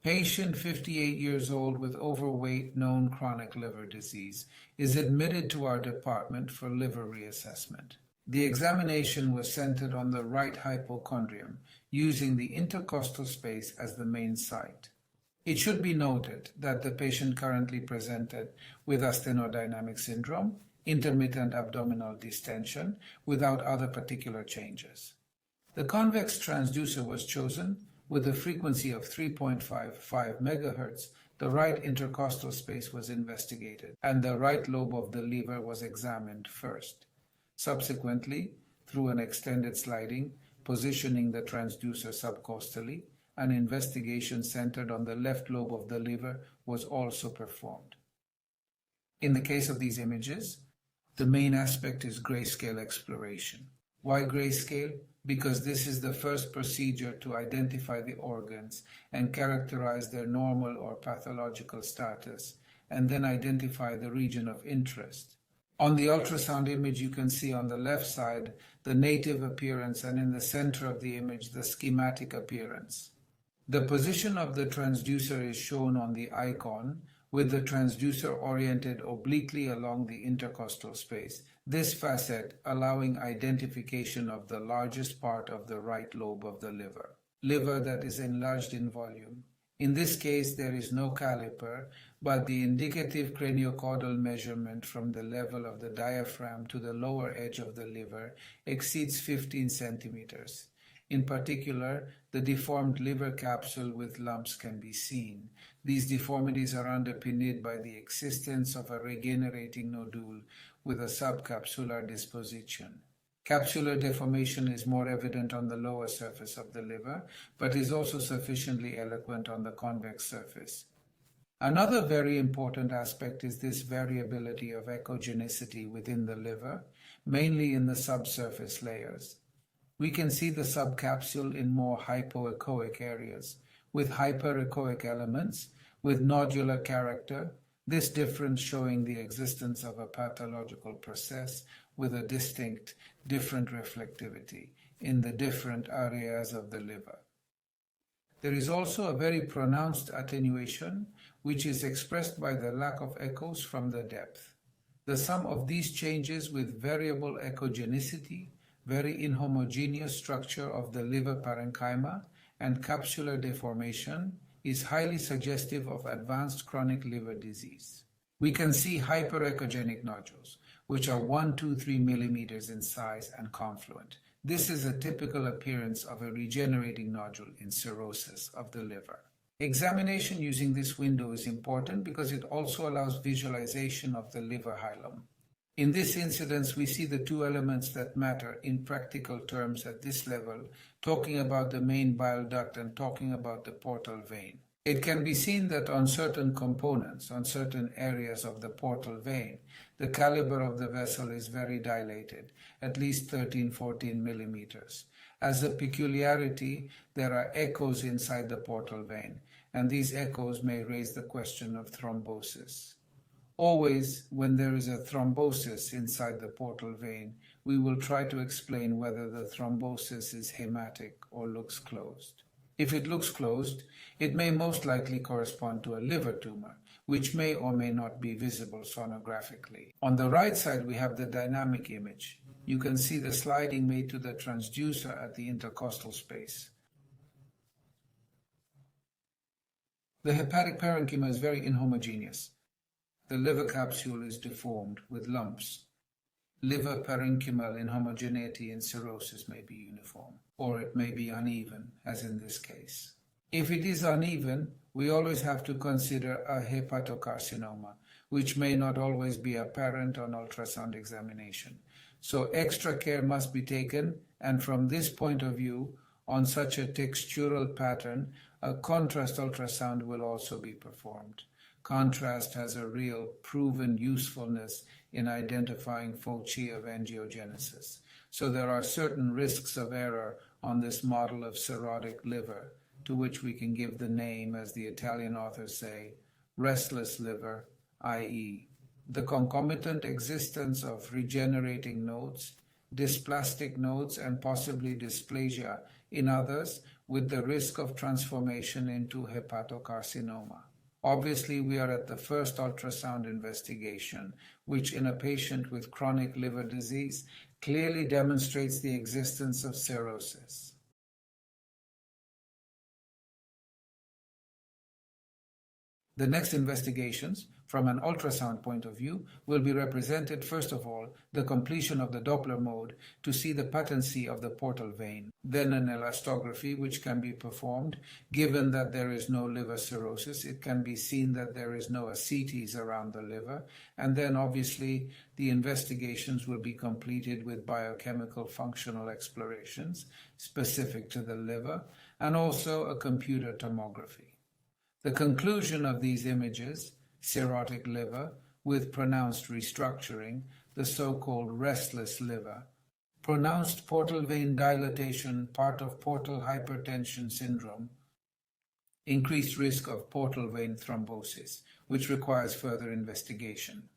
Patient 58 years old with overweight, known chronic liver disease, is admitted to our department for liver reassessment. The examination was centered on the right hypochondrium, using the intercostal space as the main site. It should be noted that the patient currently presented with asthenodynamic syndrome, intermittent abdominal distension, without other particular changes. The convex transducer was chosen with a frequency of 3.55 MHz. The right intercostal space was investigated, and the right lobe of the liver was examined first. Subsequently, through an extended sliding, positioning the transducer subcostally, an investigation centered on the left lobe of the liver was also performed. In the case of these images, the main aspect is grayscale exploration. Why grayscale? Because this is the first procedure to identify the organs and characterize their normal or pathological status, and then identify the region of interest. On the ultrasound image, you can see on the left side the native appearance, and in the center of the image the schematic appearance. The position of the transducer is shown on the icon, with the transducer oriented obliquely along the intercostal space, this facet allowing identification of the largest part of the right lobe of the liver that is enlarged in volume. In this case, there is no caliper, but the indicative craniocaudal measurement from the level of the diaphragm to the lower edge of the liver exceeds 15 centimeters. In particular, the deformed liver capsule with lumps can be seen. These deformities are underpinned by the existence of a regenerating nodule with a subcapsular disposition. Capsular deformation is more evident on the lower surface of the liver, but is also sufficiently eloquent on the convex surface. Another very important aspect is this variability of echogenicity within the liver, mainly in the subsurface layers. We can see the subcapsule in more hypoechoic areas, with hyperechoic elements, with nodular character, this difference showing the existence of a pathological process with a distinct, different reflectivity in the different areas of the liver. There is also a very pronounced attenuation, which is expressed by the lack of echoes from the depth. The sum of these changes with variable echogenicity, very inhomogeneous structure of the liver parenchyma, and capsular deformation is highly suggestive of advanced chronic liver disease. We can see hyperechogenic nodules, which are 1, 2, 3 millimeters in size and confluent. This is a typical appearance of a regenerating nodule in cirrhosis of the liver. Examination using this window is important because it also allows visualization of the liver hilum. In this incidence, we see the two elements that matter in practical terms at this level, talking about the main bile duct and talking about the portal vein. It can be seen that on certain components, on certain areas of the portal vein, the caliber of the vessel is very dilated, at least 13-14 millimeters. As a peculiarity, there are echoes inside the portal vein, and these echoes may raise the question of thrombosis. Always, when there is a thrombosis inside the portal vein, we will try to explain whether the thrombosis is hematic or looks closed. If it looks closed, it may most likely correspond to a liver tumor, which may or may not be visible sonographically. On the right side, we have the dynamic image. You can see the sliding made to the transducer at the intercostal space. The hepatic parenchyma is very inhomogeneous. The liver capsule is deformed with lumps. Liver parenchymal inhomogeneity in cirrhosis may be uniform, or it may be uneven, as in this case. If it is uneven, we always have to consider a hepatocarcinoma, which may not always be apparent on ultrasound examination. So extra care must be taken, and from this point of view, on such a textural pattern, a contrast ultrasound will also be performed. Contrast has a real proven usefulness in identifying foci of angiogenesis. So there are certain risks of error on this model of cirrhotic liver, to which we can give the name, as the Italian authors say, restless liver, i.e., the concomitant existence of regenerating nodes, dysplastic nodes, and possibly dysplasia in others, with the risk of transformation into hepatocarcinoma. Obviously, we are at the first ultrasound investigation, which in a patient with chronic liver disease clearly demonstrates the existence of cirrhosis. The next investigations, from an ultrasound point of view, will be represented, first of all, the completion of the Doppler mode to see the patency of the portal vein, then an elastography which can be performed. Given that there is no liver cirrhosis, it can be seen that there is no ascites around the liver, and then obviously the investigations will be completed with biochemical functional explorations specific to the liver, and also a computer tomography. The conclusion of these images, cirrhotic liver with pronounced restructuring, the so-called restless liver, pronounced portal vein dilatation, part of portal hypertension syndrome, increased risk of portal vein thrombosis, which requires further investigation.